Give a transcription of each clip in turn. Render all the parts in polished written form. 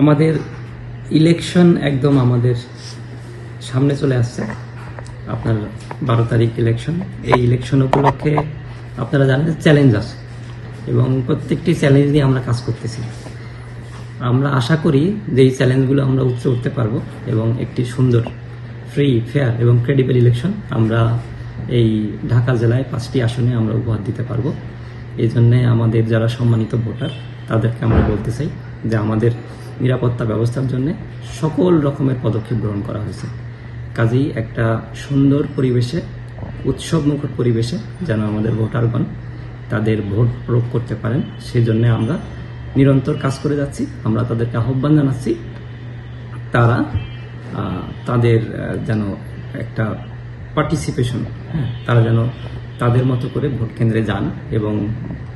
আমাদের ইলেকশন একদম আমাদের সামনে চলে আসছে। আপনার 12 তারিখ ইলেকশন। এই ইলেকশন উপলক্ষে আপনারা জানেন চ্যালেঞ্জ আছে এবং প্রত্যেকটি চ্যালেঞ্জ নিয়ে আমরা কাজ করতেছি। আমরা আশা করি যে এই চ্যালেঞ্জগুলো আমরা উঠতে পারবো এবং একটি সুন্দর, ফ্রি, ফেয়ার এবং ক্রেডিবল ইলেকশন আমরা এই ঢাকা জেলায় 5টি আসনে আমরা উপহার দিতে পারবো। এই জন্যে আমাদের যারা সম্মানিত ভোটার তাদেরকে আমরা বলতে চাই যে আমাদের নিরাপত্তা ব্যবস্থার জন্য সকল রকমের পদক্ষেপ গ্রহণ করা হয়েছে। কাজেই একটা সুন্দর পরিবেশে, উৎসবমুখর পরিবেশে যেন আমাদের ভোটারগণ তাদের ভোট প্রয়োগ করতে পারেন, সেজন্য আমরা নিরন্তর কাজ করে যাচ্ছি। আমরা তাদেরকে আহ্বান জানাচ্ছি তারা তাদের যেন একটা পার্টিসিপেশন, তারা যেন তাদের মতো করে ভোট কেন্দ্রে যান এবং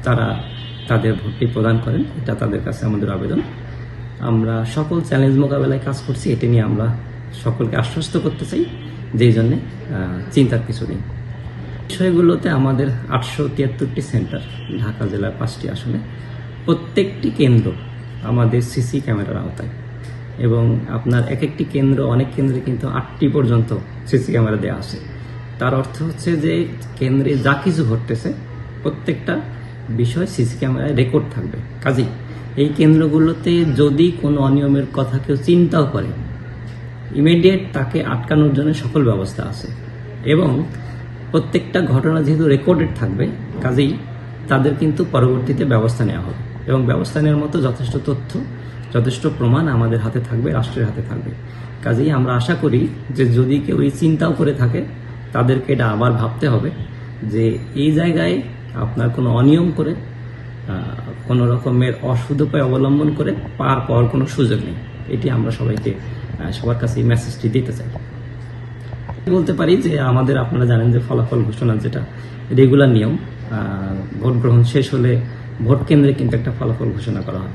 তারা তাদের ভোটটি প্রদান করেন। এটা তাদের কাছে আমাদের আবেদন। আমরা সকল চ্যালেঞ্জ মোকাবেলায় কাজ করছি, এটি নিয়ে আমরা সকলকে আশ্বস্ত করতে চাই, যেই জন্যে চিন্তার কিছু নেই। বিষয়গুলোতে আমাদের 873টি সেন্টার ঢাকা জেলার 5টি আসনে, প্রত্যেকটি কেন্দ্র আমাদের সিসি ক্যামেরার আওতায় এবং আপনার এক একটি কেন্দ্র, অনেক কেন্দ্রে কিন্তু 8টি পর্যন্ত সিসি ক্যামেরা দেওয়া আছে। তার অর্থ হচ্ছে যে কেন্দ্রে যা কিছু ঘটতেছে প্রত্যেকটা বিষয় সিসি ক্যামেরায় রেকর্ড থাকবে। কাজেই এই কেন্দ্রগুলোতে যদি কোনো অনিয়মের কথা কেউ চিন্তাও করে, ইমিডিয়েট তাকে আটকানোর জন্য সকল ব্যবস্থা আছে এবং প্রত্যেকটা ঘটনা যেহেতু রেকর্ডেড থাকবে, কাজেই তাদের কিন্তু পরবর্তীতে ব্যবস্থা নেওয়া হবে এবং ব্যবস্থা নেওয়ার মতো যথেষ্ট তথ্য, যথেষ্ট প্রমাণ আমাদের হাতে থাকবে, রাষ্ট্রের হাতে থাকবে। কাজেই আমরা আশা করি যে যদি কেউ এই চিন্তাও করে থাকে, তাদেরকে এটা আবার ভাবতে হবে যে এই জায়গায় আপনার কোনো অনিয়ম করে, কোনো রকমের অসদুপায় অবলম্বন করে পার পাওয়ার কোনো সুযোগ নেই। এটি আমরা সবাইকে, সবার কাছে এই মেসেজটি দিতে চাই। বলতে পারি যে আমাদের, আপনারা জানেন যে ফলাফল ঘোষণা যেটা রেগুলার নিয়ম, ভোট গ্রহণ শেষ হলে ভোট কেন্দ্রে কিন্তু একটা ফলাফল ঘোষণা করা হয়।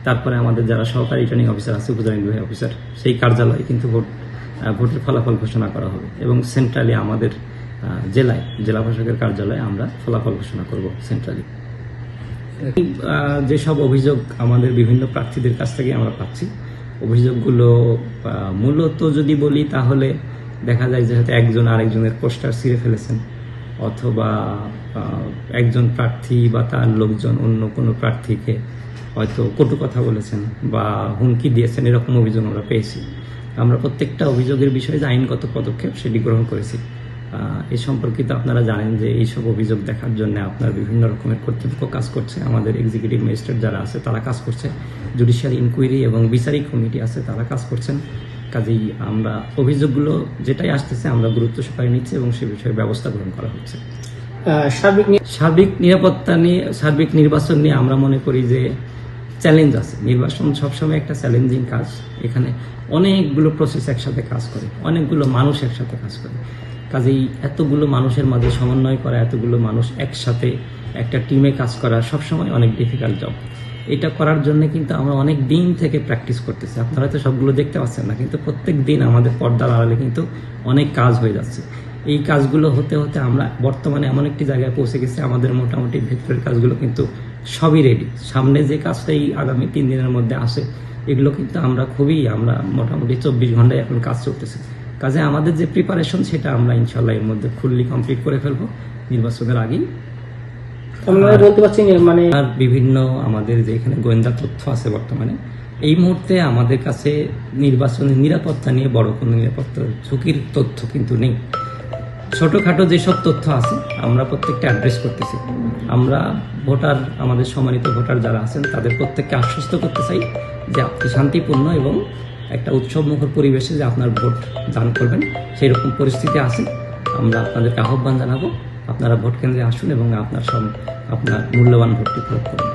তারপরে আমাদের যারা সহকারী রিটার্নিং অফিসার আছে, উপজেলা নির্বাহী অফিসার, সেই কার্যালয়ে কিন্তু ভোটের ফলাফল ঘোষণা করা হবে এবং সেন্ট্রালি আমাদের জেলায়, জেলা প্রশাসকের কার্যালয়ে আমরা ফলাফল ঘোষণা করব সেন্ট্রালি। যেসব অভিযোগ আমাদের বিভিন্ন প্রার্থীদের কাছ থেকে আমরা পাচ্ছি, অভিযোগগুলো মূলত যদি বলি তাহলে দেখা যায় যে হয়তো একজন আরেকজনের পোস্টার ছিঁড়ে ফেলেছেন, অথবা একজন প্রার্থী বা তার লোকজন অন্য কোনো প্রার্থীকে হয়তো কটু কথা বলেছেন বা হুমকি দিয়েছেন, এরকম অভিযোগ আমরা পেয়েছি। আমরা প্রত্যেকটা অভিযোগের বিষয়ে যে আইনগত পদক্ষেপ সেটি গ্রহণ করেছি। এই সম্পর্কিত আপনারা জানেন যে এইসব অভিযোগ দেখার জন্য আপনার বিভিন্ন রকমের কর্তৃপক্ষ কাজ করছে। আমাদের এক্সিকিউটিভ ম্যাজিস্ট্রেট যারা আছে তারা কাজ করছে, জুডিশিয়াল ইনকোয়ারি এবং বিচারিক কমিটি আছে তারা কাজ করছেন। কাজেই আমরা অভিযোগগুলো যেটাই আসতেছে আমরা গুরুত্ব সহকারে নিচ্ছি এবং সে বিষয়ে ব্যবস্থা গ্রহণ করা হচ্ছে। সার্বিক নিরাপত্তা নিয়ে, সার্বিক নির্বাচন নিয়ে আমরা মনে করি যে চ্যালেঞ্জ আছে। নির্বাচন সবসময় একটা চ্যালেঞ্জিং কাজ। এখানে অনেকগুলো প্রসেস একসাথে কাজ করে, অনেকগুলো মানুষ একসাথে কাজ করে। কাজেই এতগুলো মানুষের মাঝে সমন্বয় করা, এতগুলো মানুষ একসাথে একটা টিমে কাজ করা সবসময় অনেক ডিফিকাল্ট জব। এটা করার জন্য কিন্তু আমরা অনেক দিন থেকে প্র্যাকটিস করতেছি। আপনারা তো সবগুলো দেখতে পাচ্ছেন না, কিন্তু প্রত্যেক দিন আমাদের পর্দার আড়ালে কিন্তু অনেক কাজ হয়ে যাচ্ছে। এই কাজগুলো হতে হতে আমরা বর্তমানে এমন একটি জায়গায় পৌঁছে গেছি, আমাদের মোটামুটি ভেতরের কাজগুলো কিন্তু সবই রেডি। সামনে যে কাজটা এই আগামী 3 দিনের মধ্যে আসে, এগুলো কিন্তু আমরা মোটামুটি 24 ঘন্টায় এখন কাজ চলতেছে। কাজে আমাদের যে প্রিপারেশন সেটা আমরা ইনশাল্লাহ এর মধ্যে ফুললি কমপ্লিট করে ফেলবো নির্বাচনের আগেই। বলতে পারছি মানে আর বিভিন্ন আমাদের যে এখানে গোয়েন্দা তথ্য আছে বর্তমানে, এই মুহূর্তে আমাদের কাছে নির্বাচনের নিরাপত্তা নিয়ে বড় কোনো নিরাপত্তা ঝুঁকির তথ্য কিন্তু নেই। ছোটখাটো যেসব তথ্য আছে আমরা প্রত্যেকটা অ্যাড্রেস করতেছি। আমরা ভোটার, আমাদের সম্মানিত ভোটার যারা আছেন তাদের প্রত্যেককে আশ্বস্ত করতে চাই যে আপনি শান্তিপূর্ণ এবং একটা উৎসবমুখর পরিবেশে যে আপনার ভোট দান করবেন, সেই রকম পরিস্থিতি আছে। আমরা আপনাদেরকে আহ্বান জানাবো, আপনারা ভোট কেন্দ্রে আসুন এবং আপনার মূল্যবান ভোটটি প্রয়োগ করুন।